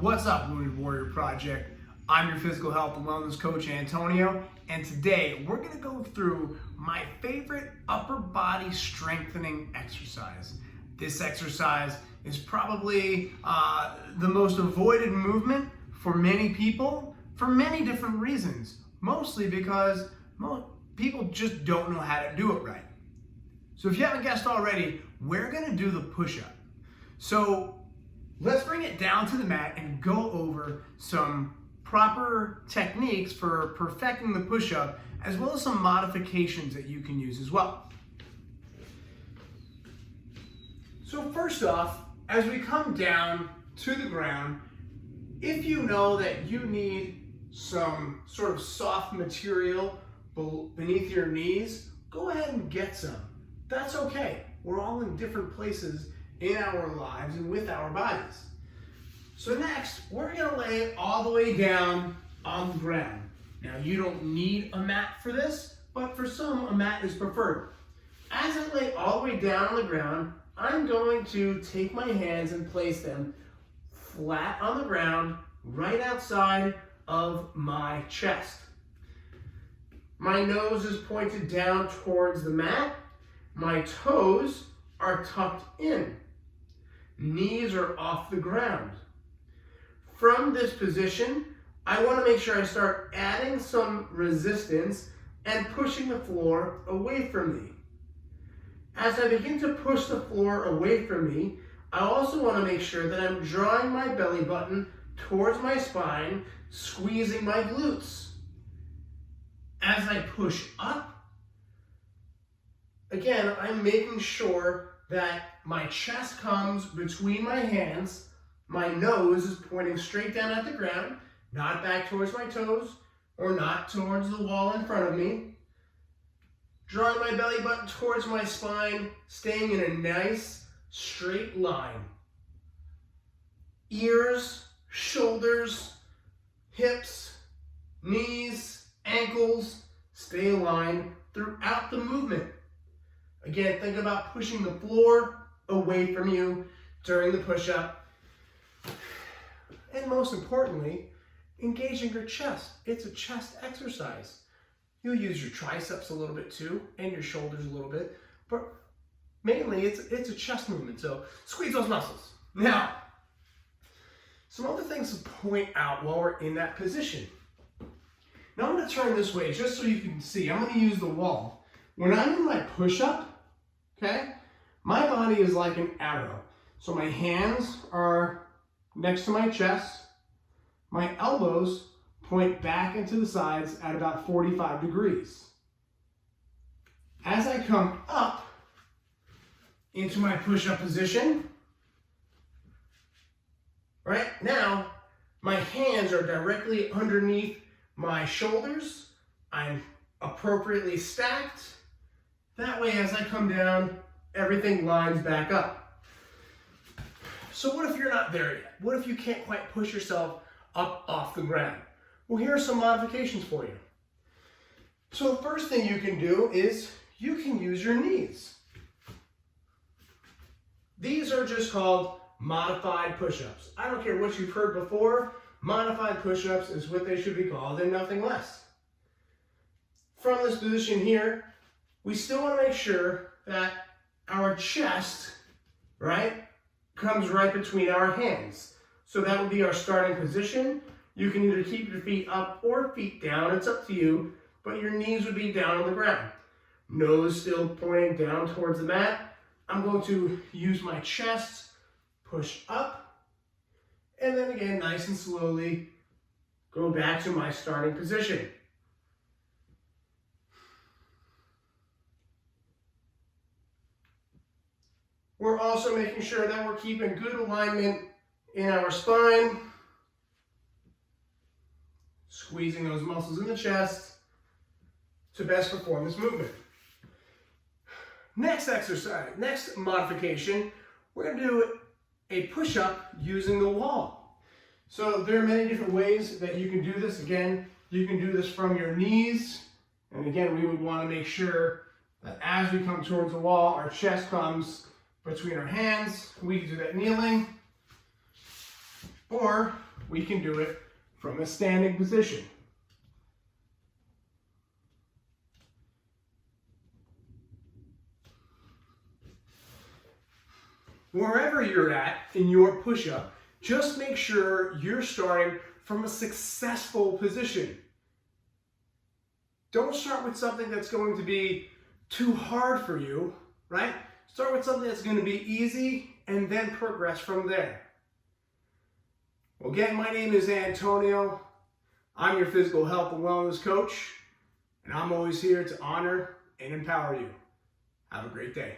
What's up, Wounded Warrior Project? I'm your physical health and wellness coach, Antonio, and today we're going to go through my favorite upper body strengthening exercise. This exercise is probably the most avoided movement for many people for many different reasons, mostly because most people just don't know how to do it right. So if you haven't guessed already, we're going to do the push-up. So let's bring it down to the mat and go over some proper techniques for perfecting the push-up, as well as some modifications that you can use as well. So first off, as we come down to the ground, if you know that you need some sort of soft material beneath your knees, go ahead and get some. That's okay. We're all in different places in our lives and with our bodies. So next, we're gonna lay all the way down on the ground. Now, you don't need a mat for this, but for some, a mat is preferred. As I lay all the way down on the ground, I'm going to take my hands and place them flat on the ground, right outside of my chest. My nose is pointed down towards the mat. My toes are tucked in. Knees are off the ground. From this position, I want to make sure I start adding some resistance and pushing the floor away from me. As I begin to push the floor away from me, I also want to make sure that I'm drawing my belly button towards my spine, squeezing my glutes. As I push up, again, I'm making sure that my chest comes between my hands, my nose is pointing straight down at the ground, not back towards my toes or not towards the wall in front of me. Drawing my belly button towards my spine, staying in a nice straight line. Ears, shoulders, hips, knees, ankles, stay aligned throughout the movement. Again, think about pushing the floor away from you during the push-up. And most importantly, engaging your chest. It's a chest exercise. You'll use your triceps a little bit too, and your shoulders a little bit, but mainly it's a chest movement, so squeeze those muscles. Now, some other things to point out while we're in that position. Now I'm going to turn this way just so you can see. I'm going to use the wall. When I'm in my push-up, okay, my body is like an arrow. So my hands are next to my chest. My elbows point back into the sides at about 45 degrees. As I come up into my push-up position, right now, my hands are directly underneath my shoulders. I'm appropriately stacked. That way, as I come down, everything lines back up. So what if you're not there yet? What if you can't quite push yourself up off the ground? Well, here are some modifications for you. So the first thing you can do is you can use your knees. These are just called modified push-ups. I don't care what you've heard before, modified push-ups is what they should be called and nothing less. From this position here, we still want to make sure that our chest, right, comes right between our hands. So that would be our starting position. You can either keep your feet up or feet down, it's up to you, but your knees would be down on the ground. Nose still pointing down towards the mat. I'm going to use my chest, push up, and then again, nice and slowly, go back to my starting position. We're also making sure that we're keeping good alignment in our spine, squeezing those muscles in the chest to best perform this movement. Next exercise, next modification, we're going to do a push-up using the wall. So there are many different ways that you can do this. Again, you can do this from your knees, and again, we would want to make sure that as we come towards the wall, our chest comes between our hands. We can do that kneeling, or we can do it from a standing position. Wherever you're at in your push-up, just make sure you're starting from a successful position. Don't start with something that's going to be too hard for you, right? Start with something that's going to be easy and then progress from there. Well, again, my name is Antonio. I'm your physical health and wellness coach, and I'm always here to honor and empower you. Have a great day.